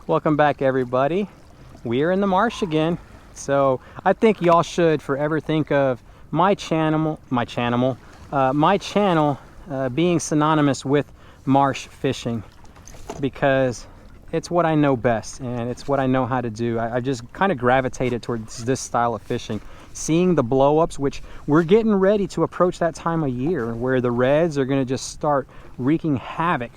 Welcome back, everybody. We're in the marsh again. So I think y'all should forever think of my channel being synonymous with marsh fishing, because it's what I know best and it's what I know how to do. I just kind of gravitated towards this style of fishing. Seeing the blow-ups, which we're getting ready to approach that time of year where the reds are going to just start wreaking havoc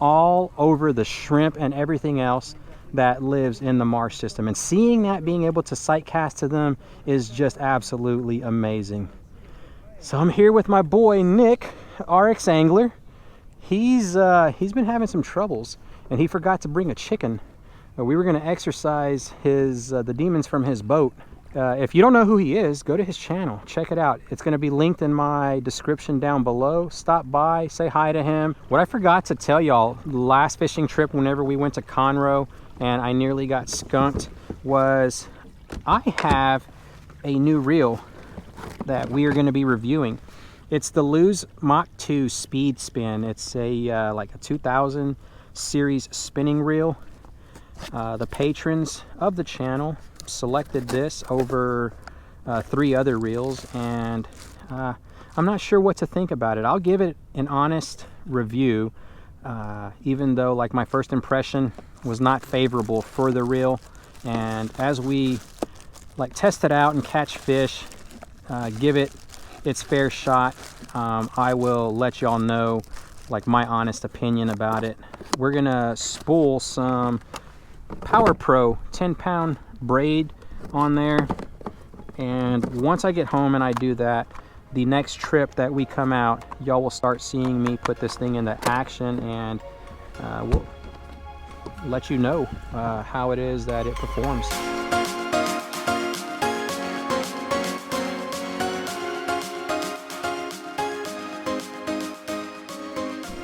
all over the shrimp and everything else that lives in the marsh system. And seeing that, being able to sight cast to them is just absolutely amazing. So I'm here with my boy Nick, RX Angler. He's been having some troubles, and he forgot to bring a chicken. We were going to exercise the demons from his boat. If you don't know who he is, go to his channel, check it out. It's going to be linked in my description down below. Stop by, say hi to him. What I forgot to tell y'all, last fishing trip whenever we went to Conroe and I nearly got skunked, was I have a new reel that we are going to be reviewing. It's the Lew's Mach 2 Speed Spin. It's a like a 2000 series spinning reel. The patrons of the channel selected this over 3 other reels, and I'm not sure what to think about it. I'll give it an honest review, even though like my first impression was not favorable for the reel. And as we like test it out and catch fish, give it its fair shot, I will let y'all know like my honest opinion about it. We're gonna spool some Power Pro 10-pound braid on there, and once I get home and I do that, the next trip that we come out, y'all will start seeing me put this thing into action, and we'll let you know how it is that it performs.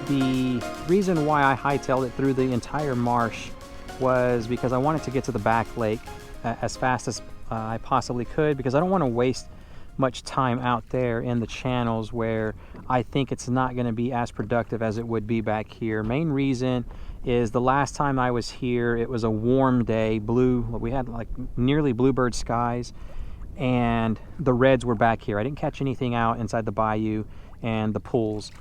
The reason why I hightailed it through the entire marsh was because I wanted to get to the back lake as fast as I possibly could, because I don't want to waste much time out there in the channels where I think it's not going to be as productive as it would be back here. Main reason is the last time I was here, it was a warm day, we had like nearly bluebird skies, and the reds were back here. I didn't catch anything out inside the bayou and the pools.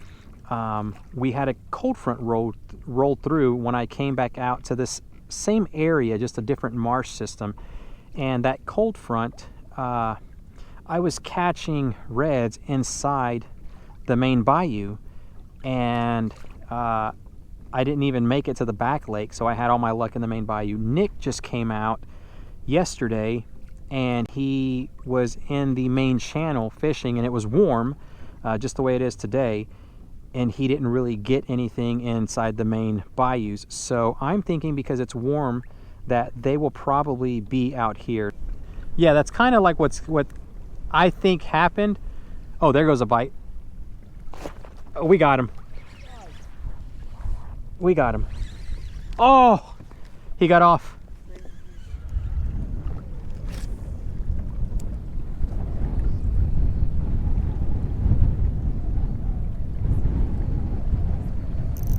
We had a cold front roll through when I came back out to this same area, just a different marsh system, and that cold front, I was catching reds inside the main bayou, and I didn't even make it to the back lake, so I had all my luck in the main bayou. Nick just came out yesterday and he was in the main channel fishing, and it was warm, just the way it is today, and he didn't really get anything inside the main bayous. So I'm thinking because it's warm that they will probably be out here. Yeah, that's kind of like what I think happened. Oh, there goes a bite. Oh, we got him. We got him. Oh, he got off.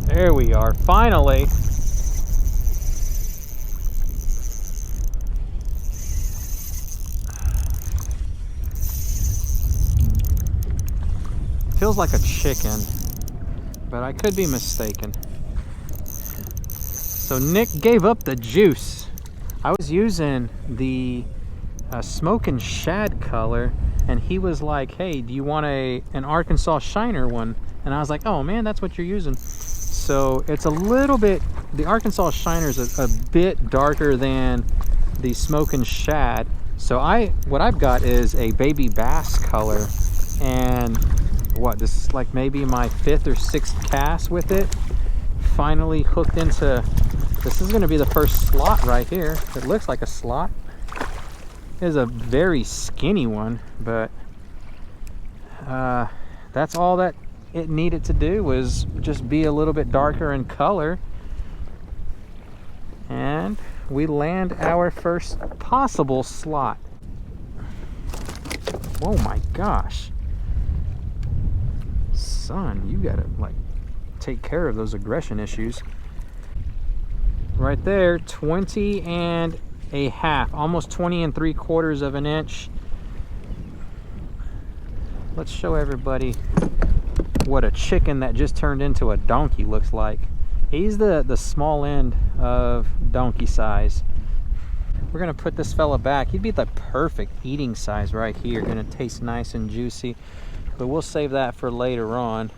There we are, finally. Feels like a chicken, but I could be mistaken. So Nick gave up the juice. I was using the smoking shad color, and he was like, hey, do you want an Arkansas Shiner one? And I was like, oh man, that's what you're using. So it's a little bit, the Arkansas Shiner is a bit darker than the smoking shad. So what I've got is a baby bass color, and this is like maybe my 5th or 6th cast with it. Finally hooked into, this is going to be the first slot right here. It looks like a slot. It is a very skinny one, but that's all that it needed to do, was just be a little bit darker in color, and we land our first possible slot. Oh my gosh, son, you gotta like take care of those aggression issues. right there, 20 and a half, almost 20 3/4 of an inch. Let's show everybody what a chicken that just turned into a donkey looks like. He's the small end of donkey size. We're gonna put this fella back. He'd be the perfect eating size right here. Gonna taste nice and juicy, but we'll save that for later on.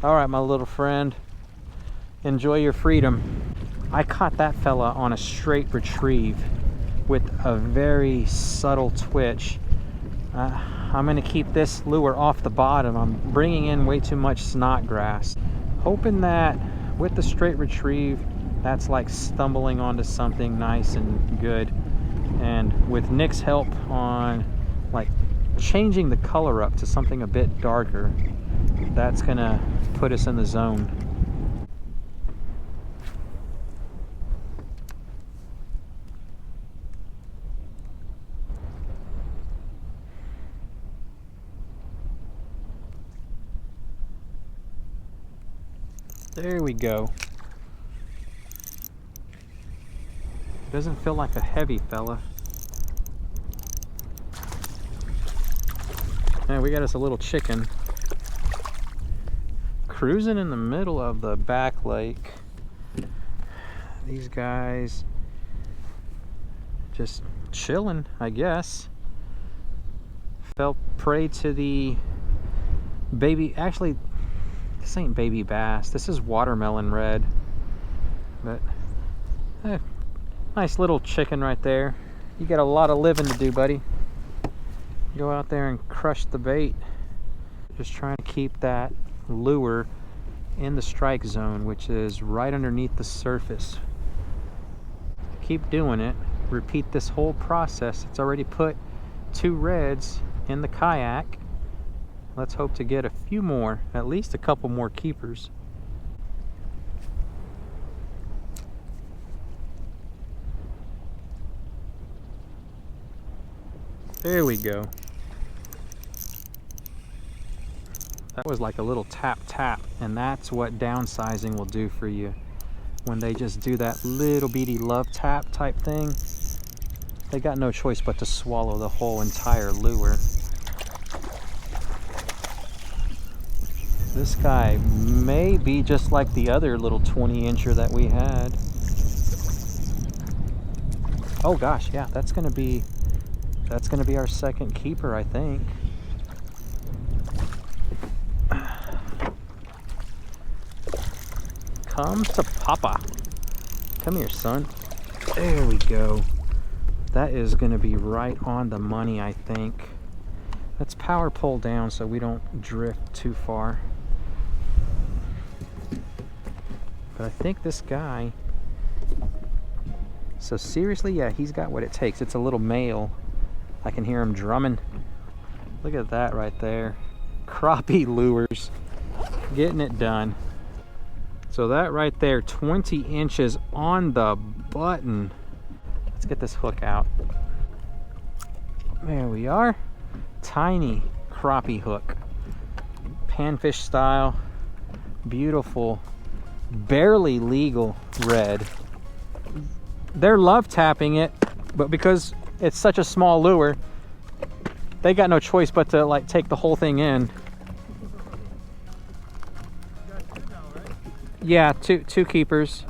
All right, my little friend, enjoy your freedom. I caught that fella on a straight retrieve with a very subtle twitch. I'm gonna keep this lure off the bottom. I'm bringing in way too much snot grass, hoping that with the straight retrieve, that's like stumbling onto something nice and good. And with Nick's help on like changing the color up to something a bit darker, that's gonna put us in the zone. There we go. Doesn't feel like a heavy fella. And we got us a little chicken. Cruising in the middle of the back lake. These guys just chilling, I guess. Fell prey to the baby, actually this ain't baby bass, this is watermelon red. But nice little chicken right there. You got a lot of living to do, buddy. Go out there and crush the bait. Just trying to keep that lure in the strike zone, which is right underneath the surface. Keep doing it. Repeat this whole process. It's already put 2 reds in the kayak. Let's hope to get a few more, at least a couple more keepers. There we go. That was like a little tap tap, and that's what downsizing will do for you. When they just do that little bitty love tap type thing, they got no choice but to swallow the whole entire lure. This guy may be just like the other little 20-incher that we had. Oh gosh, yeah, that's gonna be our second keeper, I think. Come to Papa. Come here, son. There we go. That is gonna be right on the money, I think. Let's power pull down so we don't drift too far. But I think this guy, so seriously, yeah, he's got what it takes. It's a little male. I can hear him drumming. Look at that right there. Crappie lures, getting it done. So that right there, 20 inches on the button. Let's get this hook out. There we are. Tiny crappie hook. Panfish style. Beautiful. Barely legal red. They're love tapping it, but because it's such a small lure, they got no choice but to like take the whole thing in. Yeah, two keepers.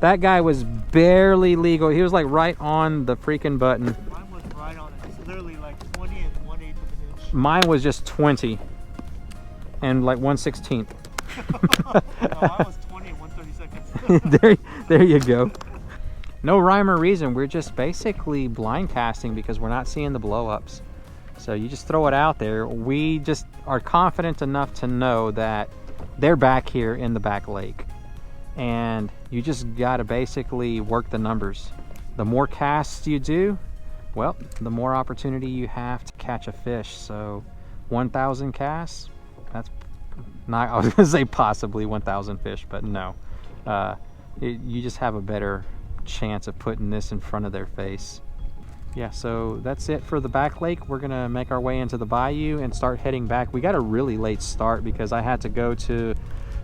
That guy was barely legal. He was like right on the freaking button. Mine was right on it. It's literally like 20 and 1/8 of an inch. Mine was just 20 and like 1/16. No, mine was 20 and 1/32. there you go. No rhyme or reason. We're just basically blind casting because we're not seeing the blow-ups. So you just throw it out there. We just are confident enough to know that they're back here in the back lake. And you just got to basically work the numbers. The more casts you do, well, the more opportunity you have to catch a fish. So 1,000 casts, that's not, I was going to say possibly 1,000 fish, but no. You just have a better chance of putting this in front of their face. Yeah, so that's it for the back lake. We're gonna make our way into the bayou and start heading back. We got a really late start because I had to go to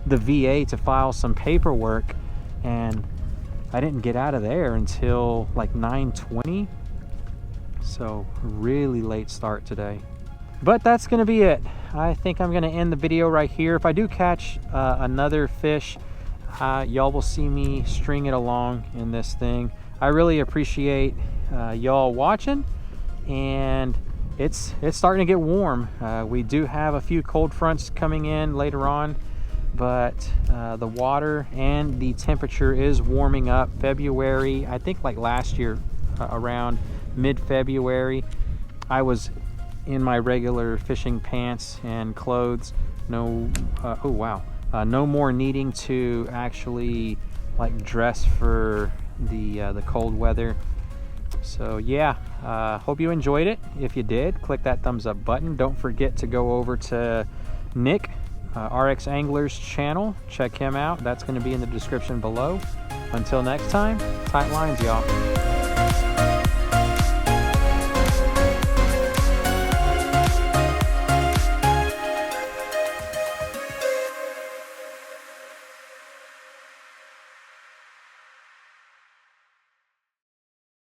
the VA to file some paperwork and I didn't get out of there until like 9:20. So really late start today. But that's gonna be it. I think I'm gonna end the video right here. If I do catch another fish, y'all will see me string it along in this thing. I really appreciate y'all watching, and it's starting to get warm. We do have a few cold fronts coming in later on, but the water and the temperature is warming up. February, I think like last year around mid-February, I was in my regular fishing pants and clothes. No, oh wow, no more needing to actually like dress for the cold weather. So yeah, hope you enjoyed it. If you did, click that thumbs up button. Don't forget to go over to Nick RX Angler's channel. Check him out. That's going to be in the description below. Until next time, tight lines, y'all.